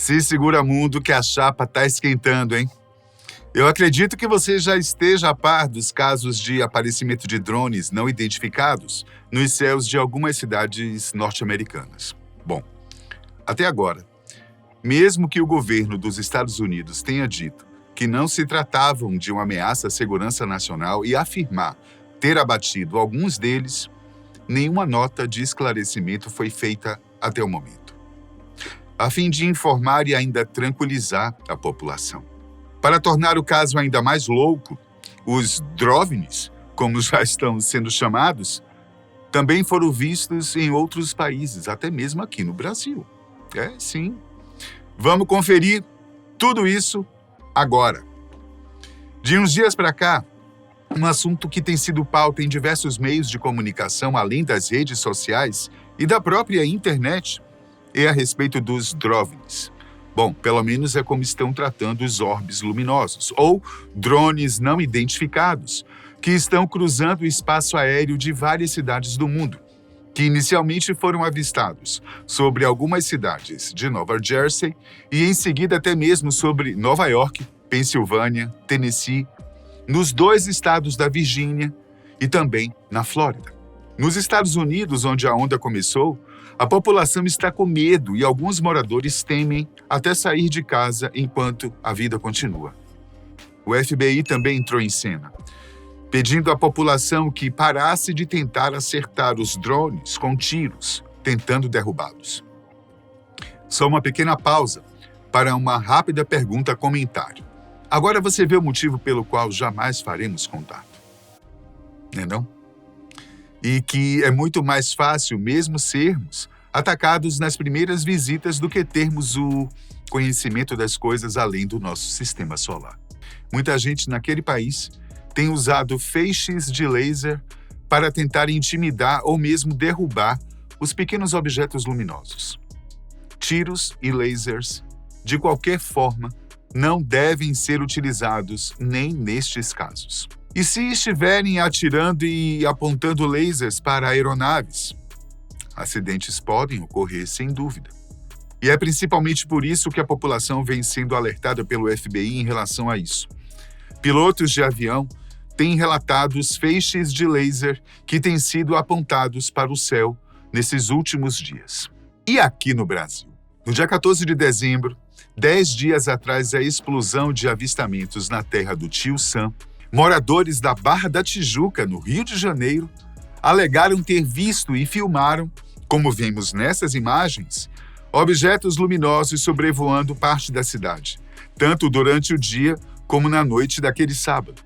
Se segura, mundo, que a chapa tá esquentando, hein? Eu acredito que você já esteja a par dos casos de aparecimento de drones não identificados nos céus de algumas cidades norte-americanas. Bom, até agora, mesmo que o governo dos Estados Unidos tenha dito que não se tratavam de uma ameaça à segurança nacional e afirmar ter abatido alguns deles, nenhuma nota de esclarecimento foi feita até o momento, a fim de informar e ainda tranquilizar a população. Para tornar o caso ainda mais louco, os DROVNIs, como já estão sendo chamados, também foram vistos em outros países, até mesmo aqui no Brasil. Sim. Vamos conferir tudo isso agora. De uns dias para cá, um assunto que tem sido pauta em diversos meios de comunicação, além das redes sociais e da própria internet, é a respeito dos DROVNIs. Bom, pelo menos é como estão tratando os orbes luminosos, ou drones não identificados, que estão cruzando o espaço aéreo de várias cidades do mundo, que inicialmente foram avistados sobre algumas cidades de Nova Jersey e em seguida até mesmo sobre Nova York, Pensilvânia, Tennessee, nos 2 estados da Virgínia e também na Flórida. Nos Estados Unidos, onde a onda começou, a população está com medo e alguns moradores temem até sair de casa enquanto a vida continua. O FBI também entrou em cena, pedindo à população que parasse de tentar acertar os drones com tiros, tentando derrubá-los. Só uma pequena pausa para uma rápida pergunta-comentário. Agora você vê o motivo pelo qual jamais faremos contato. Não? E que é muito mais fácil mesmo sermos atacados nas primeiras visitas do que termos o conhecimento das coisas além do nosso sistema solar. Muita gente naquele país tem usado feixes de laser para tentar intimidar ou mesmo derrubar os pequenos objetos luminosos. Tiros e lasers, de qualquer forma, não devem ser utilizados nem nestes casos. E se estiverem atirando e apontando lasers para aeronaves, acidentes podem ocorrer sem dúvida. E é principalmente por isso que a população vem sendo alertada pelo FBI em relação a isso. Pilotos de avião têm relatado os feixes de laser que têm sido apontados para o céu nesses últimos dias. E aqui no Brasil? No dia 14 de dezembro, 10 dias atrás da explosão de avistamentos na terra do Tio Sam, moradores da Barra da Tijuca, no Rio de Janeiro, alegaram ter visto e filmaram, como vemos nessas imagens, objetos luminosos sobrevoando parte da cidade, tanto durante o dia como na noite daquele sábado.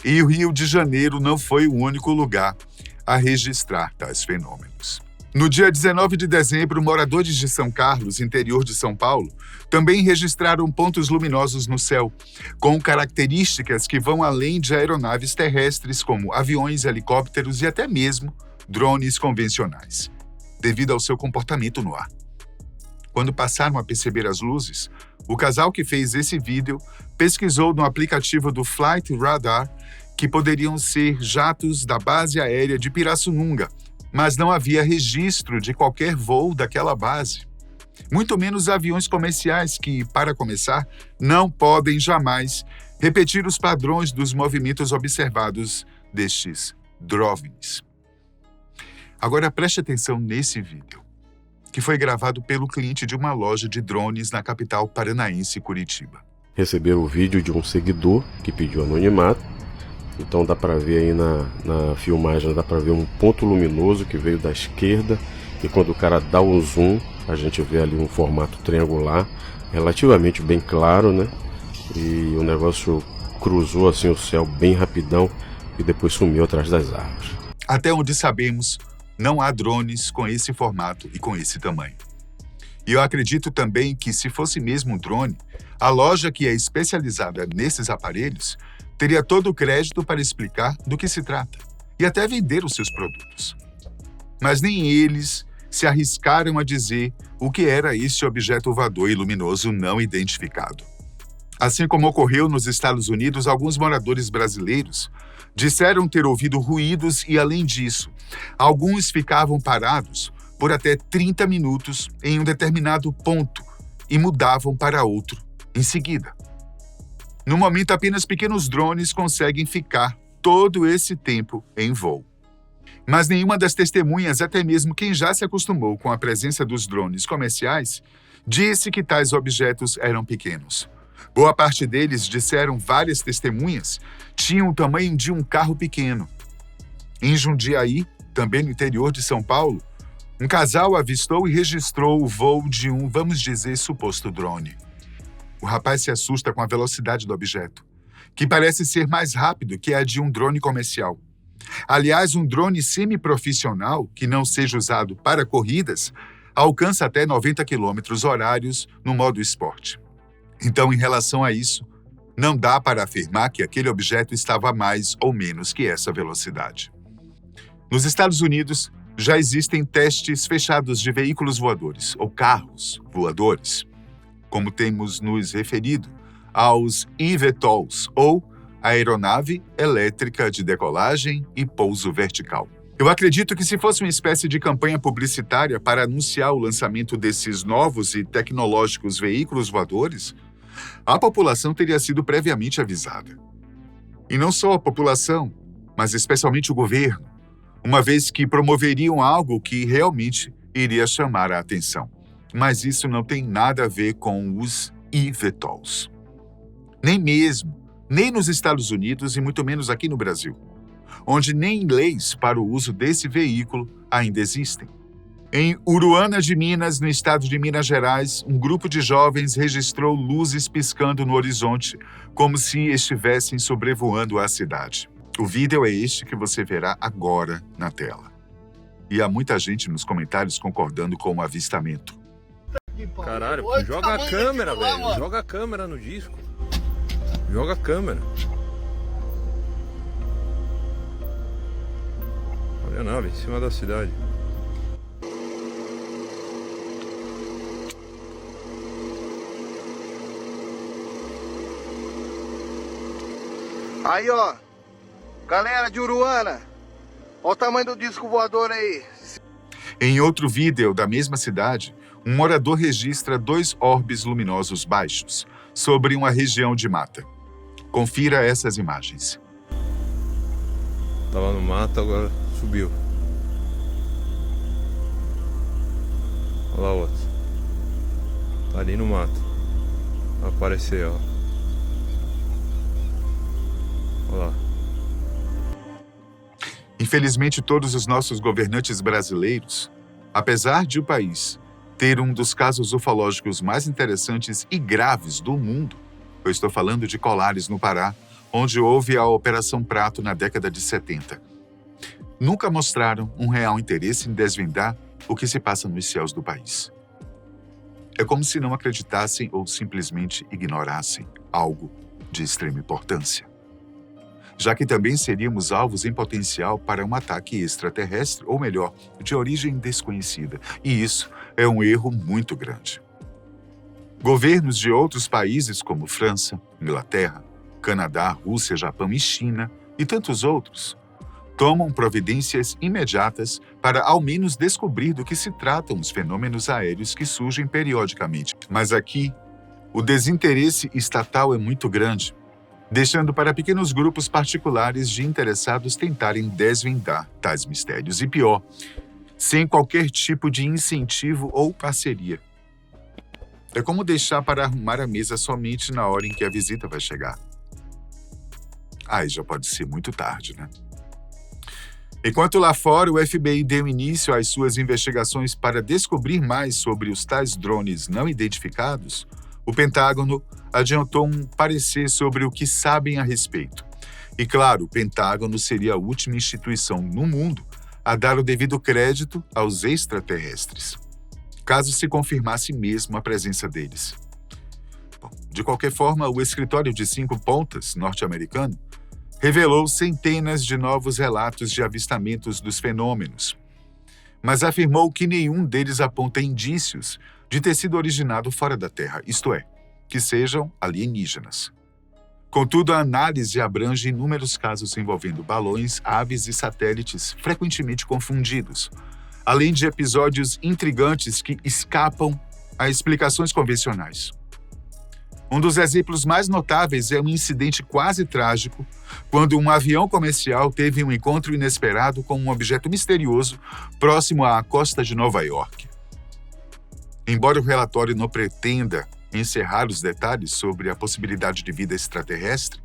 E o Rio de Janeiro não foi o único lugar a registrar tais fenômenos. No dia 19 de dezembro, moradores de São Carlos, interior de São Paulo, também registraram pontos luminosos no céu, com características que vão além de aeronaves terrestres, como aviões, helicópteros e até mesmo drones convencionais, devido ao seu comportamento no ar. Quando passaram a perceber as luzes, o casal que fez esse vídeo pesquisou no aplicativo do Flight Radar que poderiam ser jatos da base aérea de Pirassununga, mas não havia registro de qualquer voo daquela base. Muito menos aviões comerciais que, para começar, não podem jamais repetir os padrões dos movimentos observados destes DROVNIs. Agora preste atenção nesse vídeo, que foi gravado pelo cliente de uma loja de drones na capital paranaense, Curitiba. Receberam o vídeo de um seguidor que pediu anonimato. Então dá para ver aí na filmagem, dá para ver um ponto luminoso que veio da esquerda, e quando o cara dá o zoom, a gente vê ali um formato triangular, relativamente bem claro, né? E o negócio cruzou assim o céu bem rapidão e depois sumiu atrás das árvores. Até onde sabemos, não há drones com esse formato e com esse tamanho. E eu acredito também que, se fosse mesmo um drone, a loja que é especializada nesses aparelhos teria todo o crédito para explicar do que se trata e até vender os seus produtos. Mas nem eles se arriscaram a dizer o que era esse objeto voador e luminoso não identificado. Assim como ocorreu nos Estados Unidos, alguns moradores brasileiros disseram ter ouvido ruídos e, além disso, alguns ficavam parados por até 30 minutos em um determinado ponto e mudavam para outro em seguida. No momento, apenas pequenos drones conseguem ficar todo esse tempo em voo. Mas nenhuma das testemunhas, até mesmo quem já se acostumou com a presença dos drones comerciais, disse que tais objetos eram pequenos. Boa parte deles, disseram várias testemunhas, tinham o tamanho de um carro pequeno. Em Jundiaí, também no interior de São Paulo, um casal avistou e registrou o voo de um, vamos dizer, suposto drone. O rapaz se assusta com a velocidade do objeto, que parece ser mais rápido que a de um drone comercial. Aliás, um drone semiprofissional, que não seja usado para corridas, alcança até 90 km/h no modo esporte. Então, em relação a isso, não dá para afirmar que aquele objeto estava a mais ou menos que essa velocidade. Nos Estados Unidos, já existem testes fechados de veículos voadores, ou carros voadores, como temos nos referido aos eVTOLs, ou aeronave elétrica de decolagem e pouso vertical. Eu acredito que se fosse uma espécie de campanha publicitária para anunciar o lançamento desses novos e tecnológicos veículos voadores, a população teria sido previamente avisada. E não só a população, mas especialmente o governo, uma vez que promoveriam algo que realmente iria chamar a atenção. Mas isso não tem nada a ver com os eVTOLs. Nem nos Estados Unidos e muito menos aqui no Brasil, onde nem leis para o uso desse veículo ainda existem. Em Uruana de Minas, no estado de Minas Gerais, um grupo de jovens registrou luzes piscando no horizonte, como se estivessem sobrevoando a cidade. O vídeo é este que você verá agora na tela. E há muita gente nos comentários concordando com o avistamento. Caralho, pô, joga a câmera, velho. Joga a câmera no disco. Joga a câmera. Olha a nave em cima da cidade. Aí, ó. Galera de Uruana. Olha o tamanho do disco voador aí. Em outro vídeo da mesma cidade, um morador registra 2 orbes luminosos baixos sobre uma região de mata. Confira essas imagens. Tava no mato, agora subiu. Olha lá o outro. Tá ali no mato. Vai aparecer, ó. Olha lá. Infelizmente, todos os nossos governantes brasileiros, apesar de o país ter um dos casos ufológicos mais interessantes e graves do mundo, eu estou falando de Colares, no Pará, onde houve a Operação Prato na década de 70, nunca mostraram um real interesse em desvendar o que se passa nos céus do país. É como se não acreditassem ou simplesmente ignorassem algo de extrema importância, já que também seríamos alvos em potencial para um ataque extraterrestre, ou melhor, de origem desconhecida. E isso é um erro muito grande. Governos de outros países como França, Inglaterra, Canadá, Rússia, Japão e China, e tantos outros, tomam providências imediatas para ao menos descobrir do que se tratam os fenômenos aéreos que surgem periodicamente. Mas aqui, o desinteresse estatal é muito grande, deixando para pequenos grupos particulares de interessados tentarem desvendar tais mistérios. E pior, sem qualquer tipo de incentivo ou parceria. É como deixar para arrumar a mesa somente na hora em que a visita vai chegar. Aí já pode ser muito tarde, né? Enquanto lá fora o FBI deu início às suas investigações para descobrir mais sobre os tais drones não identificados, o Pentágono adiantou um parecer sobre o que sabem a respeito. E claro, o Pentágono seria a última instituição no mundo a dar o devido crédito aos extraterrestres, caso se confirmasse mesmo a presença deles. Bom, de qualquer forma, o escritório de 5 pontas norte-americano revelou centenas de novos relatos de avistamentos dos fenômenos, mas afirmou que nenhum deles aponta indícios de ter sido originado fora da Terra, isto é, que sejam alienígenas. Contudo, a análise abrange inúmeros casos envolvendo balões, aves e satélites frequentemente confundidos, além de episódios intrigantes que escapam a explicações convencionais. Um dos exemplos mais notáveis é um incidente quase trágico, quando um avião comercial teve um encontro inesperado com um objeto misterioso próximo à costa de Nova York. Embora o relatório não pretenda encerrar os detalhes sobre a possibilidade de vida extraterrestre,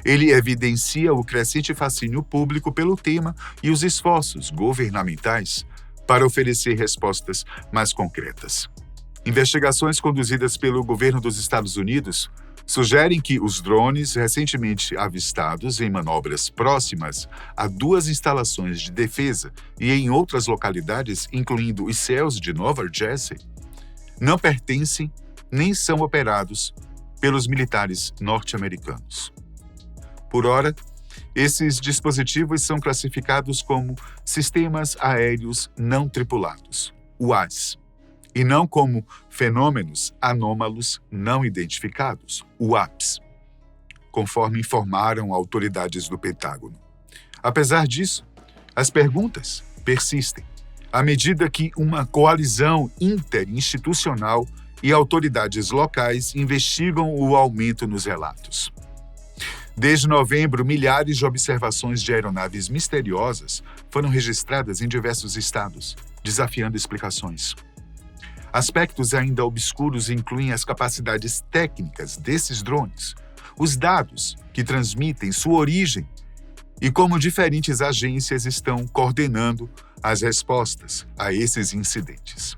ele evidencia o crescente fascínio público pelo tema e os esforços governamentais para oferecer respostas mais concretas. Investigações conduzidas pelo governo dos Estados Unidos sugerem que os drones recentemente avistados em manobras próximas a 2 instalações de defesa e em outras localidades, incluindo os céus de Nova Jersey, não pertencem nem são operados pelos militares norte-americanos. Por ora, esses dispositivos são classificados como Sistemas Aéreos Não Tripulados, UAS, e não como Fenômenos Anômalos Não Identificados, UAPs, conforme informaram autoridades do Pentágono. Apesar disso, as perguntas persistem, à medida que uma coalizão interinstitucional e autoridades locais investigam o aumento nos relatos. Desde novembro, milhares de observações de aeronaves misteriosas foram registradas em diversos estados, desafiando explicações. Aspectos ainda obscuros incluem as capacidades técnicas desses drones, os dados que transmitem sua origem e como diferentes agências estão coordenando as respostas a esses incidentes.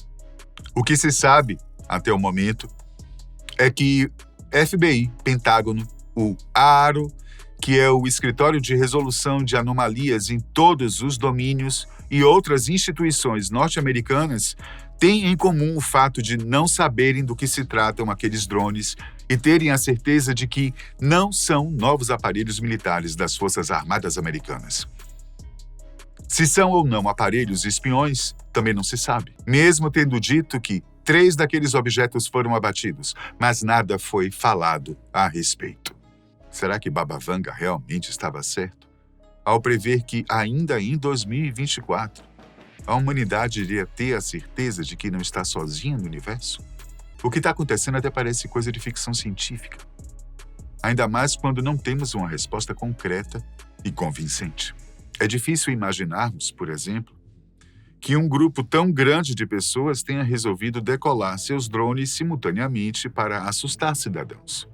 O que se sabe, até o momento, é que FBI, Pentágono, o AARO, que é o Escritório de Resolução de Anomalias em todos os domínios, e outras instituições norte-americanas têm em comum o fato de não saberem do que se tratam aqueles drones e terem a certeza de que não são novos aparelhos militares das Forças Armadas Americanas. Se são ou não aparelhos espiões, também não se sabe, mesmo tendo dito que 3 daqueles objetos foram abatidos, mas nada foi falado a respeito. Será que Baba Vanga realmente estava certo ao prever que, ainda em 2024, a humanidade iria ter a certeza de que não está sozinha no universo? O que está acontecendo até parece coisa de ficção científica. Ainda mais quando não temos uma resposta concreta e convincente. É difícil imaginarmos, por exemplo, que um grupo tão grande de pessoas tenha resolvido decolar seus drones simultaneamente para assustar cidadãos.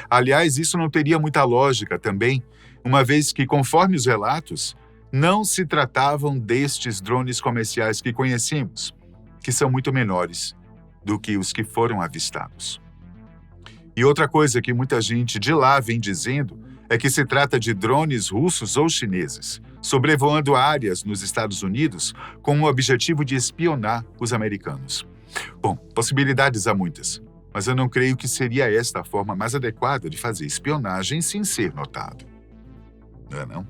Aliás, isso não teria muita lógica também, uma vez que, conforme os relatos, não se tratavam destes drones comerciais que conhecemos, que são muito menores do que os que foram avistados. E outra coisa que muita gente de lá vem dizendo é que se trata de drones russos ou chineses, sobrevoando áreas nos Estados Unidos com o objetivo de espionar os americanos. Bom, possibilidades há muitas, mas eu não creio que seria esta a forma mais adequada de fazer espionagem sem ser notado. Não?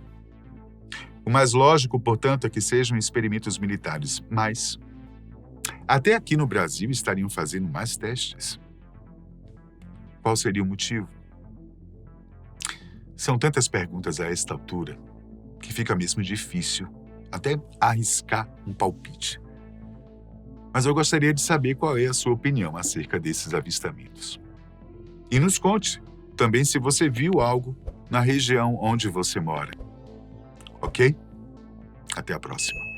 O mais lógico, portanto, é que sejam experimentos militares, mas até aqui no Brasil estariam fazendo mais testes. Qual seria o motivo? São tantas perguntas a esta altura que fica mesmo difícil até arriscar um palpite. Mas eu gostaria de saber qual é a sua opinião acerca desses avistamentos. E nos conte também se você viu algo na região onde você mora. Ok? Até a próxima.